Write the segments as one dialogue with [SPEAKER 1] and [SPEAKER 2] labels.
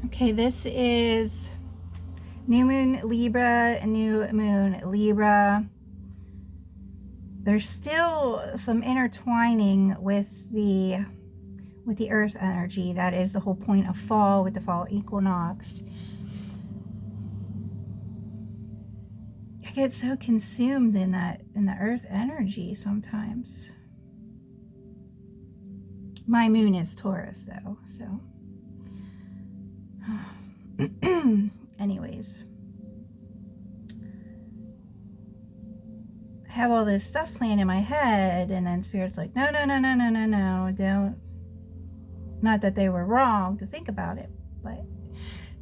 [SPEAKER 1] Okay, this is new moon Libra, new moon Libra. There's still some intertwining with the earth energy. That is the whole point of fall, with the fall equinox. I get so consumed in the earth energy sometimes. My moon is Taurus though, so anyways, I have all this stuff playing in my head, and then Spirit's like, no, don't. Not that they were wrong to think about it, but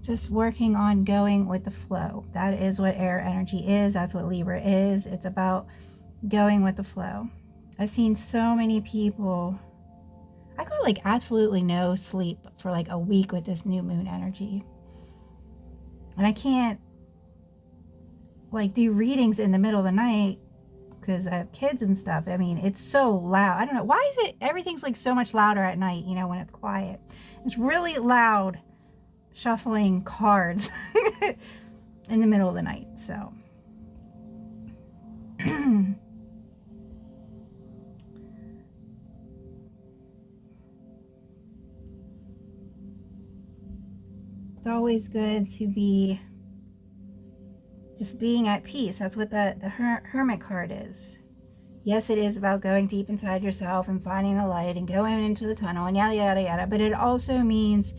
[SPEAKER 1] just working on going with the flow. That is what air energy is. That's what Libra is. It's about going with the flow. I've seen so many people. I got like absolutely no sleep for like a week with this new moon energy. And I can't like do readings in the middle of the night because I have kids and stuff. I mean, it's so loud. I don't know. Why is it everything's like so much louder at night, you know, when it's quiet? It's really loud shuffling cards in the middle of the night. So it's always good to be just being at peace. That's what the Hermit card is. Yes, it is about going deep inside yourself and finding the light and going into the tunnel and yada, yada, yada. But it also means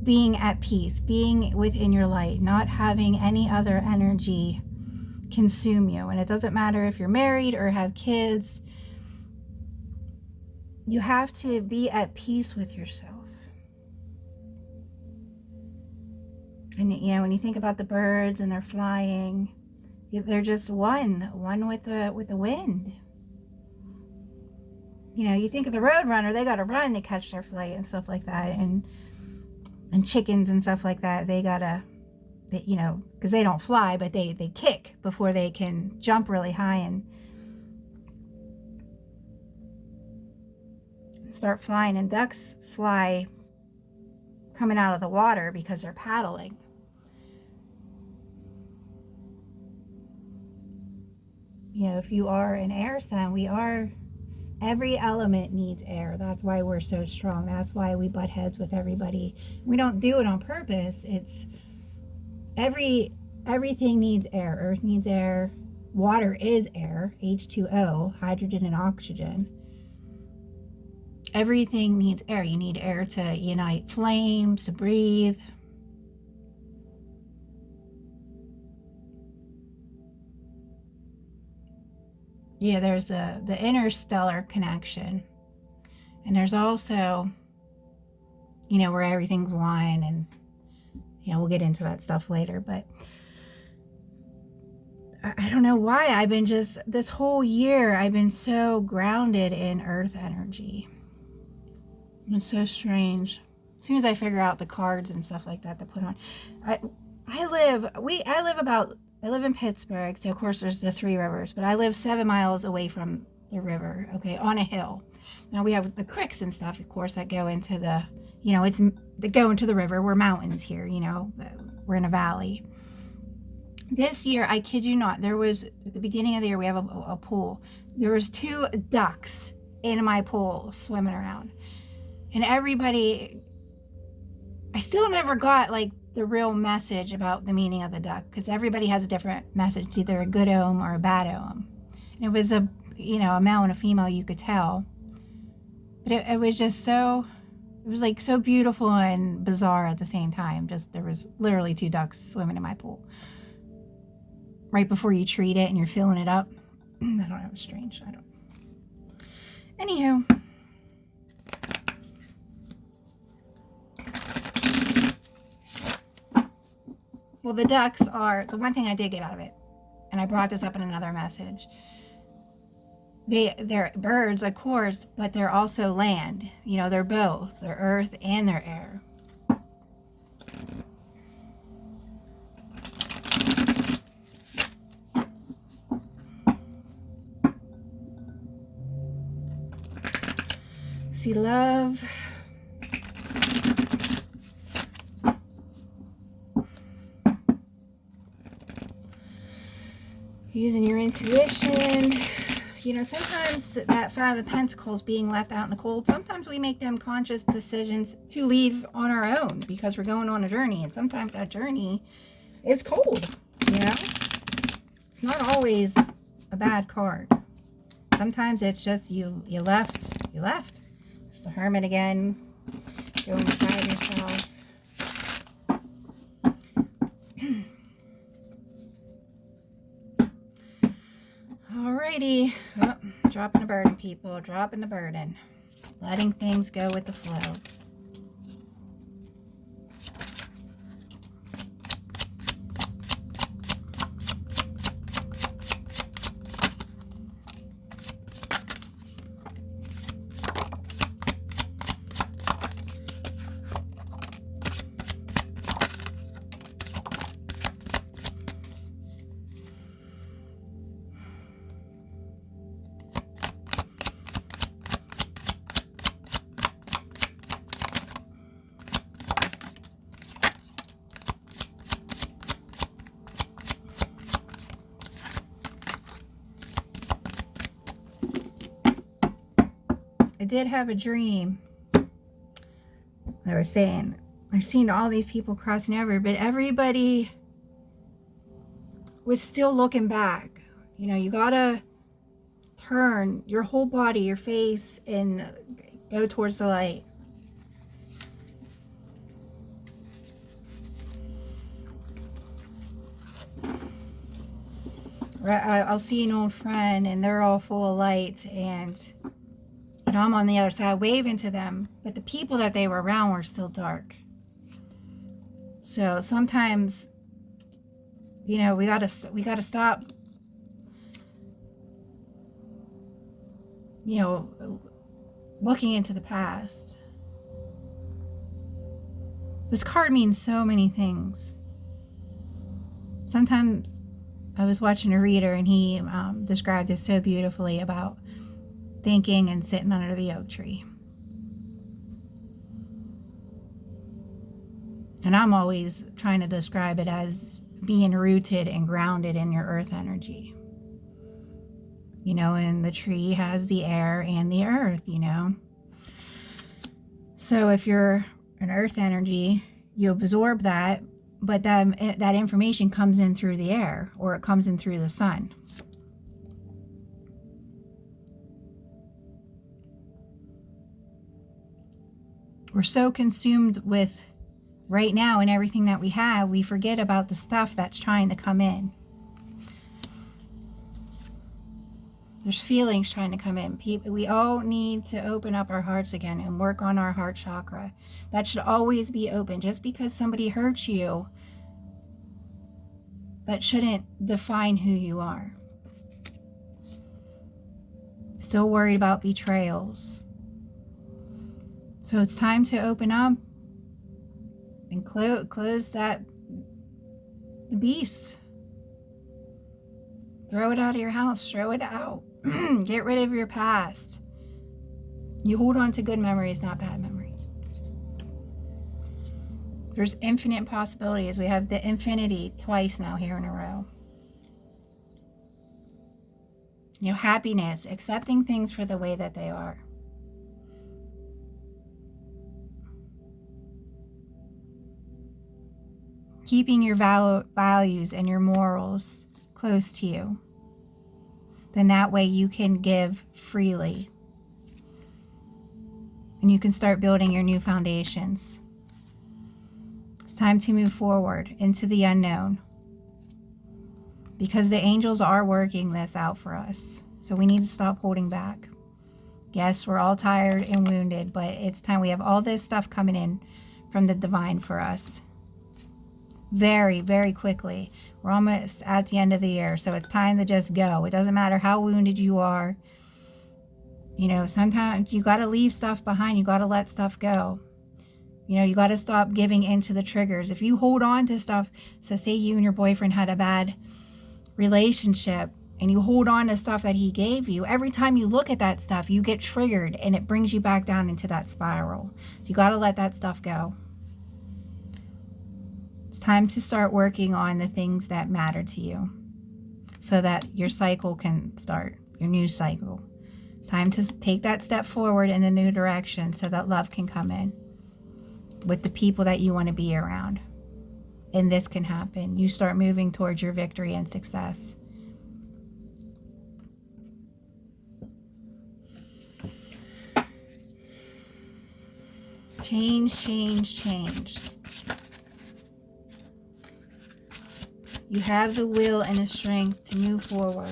[SPEAKER 1] being at peace, being within your light, not having any other energy consume you. And it doesn't matter if you're married or have kids. You have to be at peace with yourself. And you know, when you think about the birds and they're flying, they're just one with the wind. You know, you think of the roadrunner, they gotta run to catch their flight and stuff like that, and chickens and stuff like that, they gotta, you know, because they don't fly, but they kick before they can jump really high and start flying. And ducks fly coming out of the water because they're paddling. You know, if you are an air sign, every element needs air. That's why we're so strong. That's why we butt heads with everybody. We don't do it on purpose. It's everything needs air. Earth needs air. Water is air, H2O, hydrogen and oxygen. Everything needs air. You need air to unite flames, to breathe. Yeah, there's the interstellar connection. And there's also, you know, where everything's one, and, you know, we'll get into that stuff later. But I don't know why I've been this whole year, I've been so grounded in earth energy. It's so strange. As soon as I figure out the cards and stuff like that to put on, I live in Pittsburgh, so of course there's the Three Rivers, but I live 7 miles away from the river, okay, on a hill. Now we have the creeks and stuff, of course, that go into the, you know, that go into the river. We're mountains here, you know, we're in a valley. This year, I kid you not, there was, at the beginning of the year, we have a pool. There was 2 ducks in my pool swimming around. And everybody, I still never got like the real message about the meaning of the duck, because everybody has a different message. It's either a good omen or a bad omen. And it was a male and a female, you could tell. But it was just so, it was like so beautiful and bizarre at the same time. Just, there was literally 2 ducks swimming in my pool. Right before you treat it and you're filling it up. I don't know, it was strange. I don't know. Anywho. Well, the ducks are, the one thing I did get out of it, and I brought this up in another message, they're birds, of course, but they're also land. You know, they're both. They're earth and they're air. See, love using your intuition. You know, sometimes that Five of Pentacles being left out in the cold, sometimes we make them conscious decisions to leave on our own because we're going on a journey. And sometimes that journey is cold, you know? It's not always a bad card. Sometimes it's just you left. There's the Hermit again. Go inside yourself. Alrighty. Oh, dropping the burden, people. Dropping the burden. Letting things go with the flow. I did have a dream. I was saying, I've seen all these people crossing over, but everybody was still looking back. You know, you gotta turn your whole body, your face, and go towards the light. I'll see an old friend and they're all full of light, and you know, I'm on the other side waving to them, but the people that they were around were still dark. So sometimes, you know, we gotta stop, you know, looking into the past. This card means so many things. Sometimes I was watching a reader and he described this so beautifully about thinking and sitting under the oak tree. And I'm always trying to describe it as being rooted and grounded in your earth energy. You know, and the tree has the air and the earth, you know. So if you're an earth energy, you absorb that, but that information comes in through the air, or it comes in through the sun. We're so consumed with right now and everything that we have, we forget about the stuff that's trying to come in. There's feelings trying to come in. We all need to open up our hearts again and work on our heart chakra. That should always be open. Just because somebody hurts you, that shouldn't define who you are. Still worried about betrayals. So it's time to open up and close the beast. Throw it out of your house. Throw it out. Get rid of your past. You hold on to good memories, not bad memories. There's infinite possibilities. We have the infinity twice now here in a row. You know, happiness, accepting things for the way that they are. Keeping your values and your morals close to you. Then that way you can give freely. And you can start building your new foundations. It's time to move forward into the unknown. Because the angels are working this out for us. So we need to stop holding back. Yes, we're all tired and wounded, but it's time. We have all this stuff coming in from the divine for us. Very, very quickly. We're almost at the end of the year, so it's time to just go. It doesn't matter how wounded you are. You know, sometimes you got to leave stuff behind. You got to let stuff go. You know, you got to stop giving into the triggers. If you hold on to stuff, so say you and your boyfriend had a bad relationship and you hold on to stuff that he gave you, every time you look at that stuff, you get triggered and it brings you back down into that spiral. So you got to let that stuff go. It's time to start working on the things that matter to you. so that your cycle can start, your new cycle. It's time to take that step forward in a new direction so that love can come in with the people that you want to be around. And this can happen. You start moving towards your victory and success. Change, change, change. You have the will and the strength to move forward.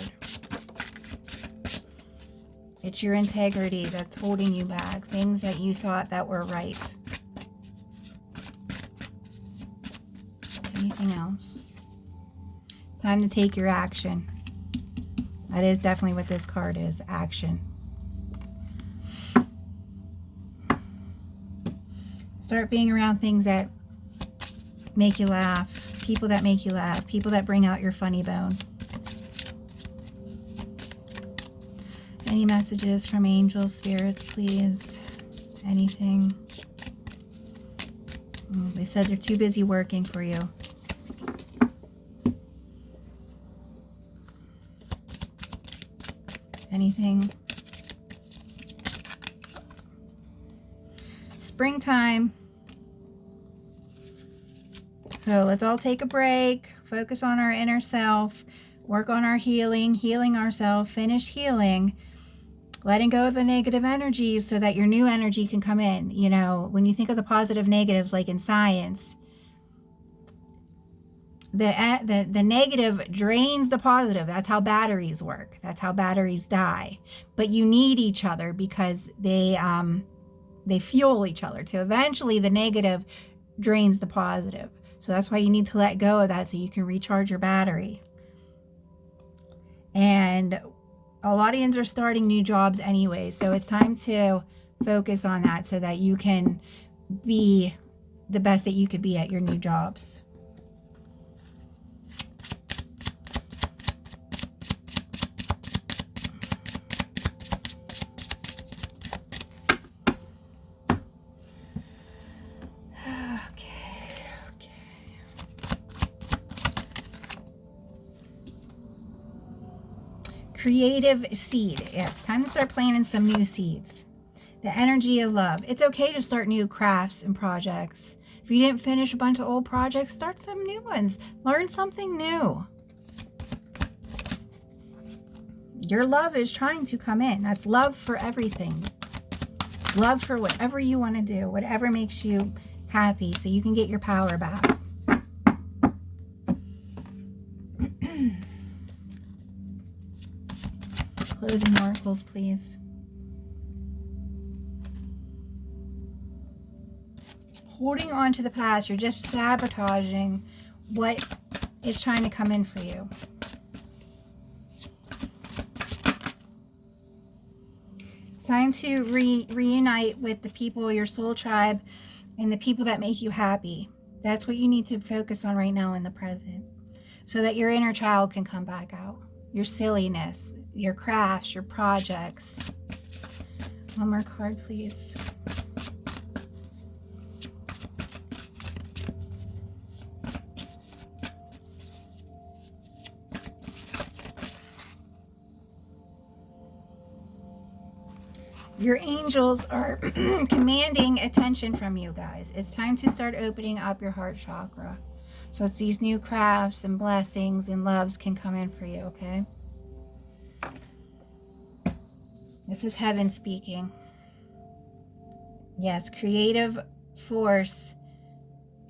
[SPEAKER 1] It's your integrity that's holding you back. Things that you thought that were right. Anything else? Time to take your action. That is definitely what this card is, action. Start being around things that make you laugh, people that make you laugh, people that bring out your funny bone. Any messages from angels, spirits, please? Anything? They said they're too busy working for you. Anything? Springtime. So let's all take a break, focus on our inner self, work on our healing ourselves, finish healing, letting go of the negative energies so that your new energy can come in. You know, when you think of the positive negatives, like in science, the negative drains the positive. That's how batteries work. That's how batteries die. But you need each other because they fuel each other. So eventually the negative drains the positive. So that's why you need to let go of that so you can recharge your battery. And Aladians are starting new jobs anyway. So it's time to focus on that so that you can be the best that you could be at your new jobs. Creative seed. Yes, time to start planting some new seeds. The energy of love. It's okay to start new crafts and projects. If you didn't finish a bunch of old projects, start some new ones. Learn something new. Your love is trying to come in. That's love for everything. Love for whatever you want to do, whatever makes you happy, so you can get your power back. Closing oracles, please. Holding on to the past, you're just sabotaging what is trying to come in for you. It's time to reunite with the people, your soul tribe, and the people that make you happy. That's what you need to focus on right now in the present, so that your inner child can come back out. Your silliness, your crafts, your projects. One more card, please. Your angels are commanding attention from you guys. It's time to start opening up your heart chakra. So it's these new crafts and blessings and loves can come in for you, okay? This is heaven speaking. Yes, creative force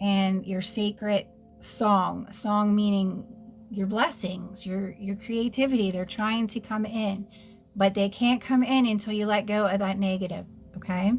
[SPEAKER 1] and your sacred song. Song meaning your blessings, your creativity. They're trying to come in, but they can't come in until you let go of that negative, okay?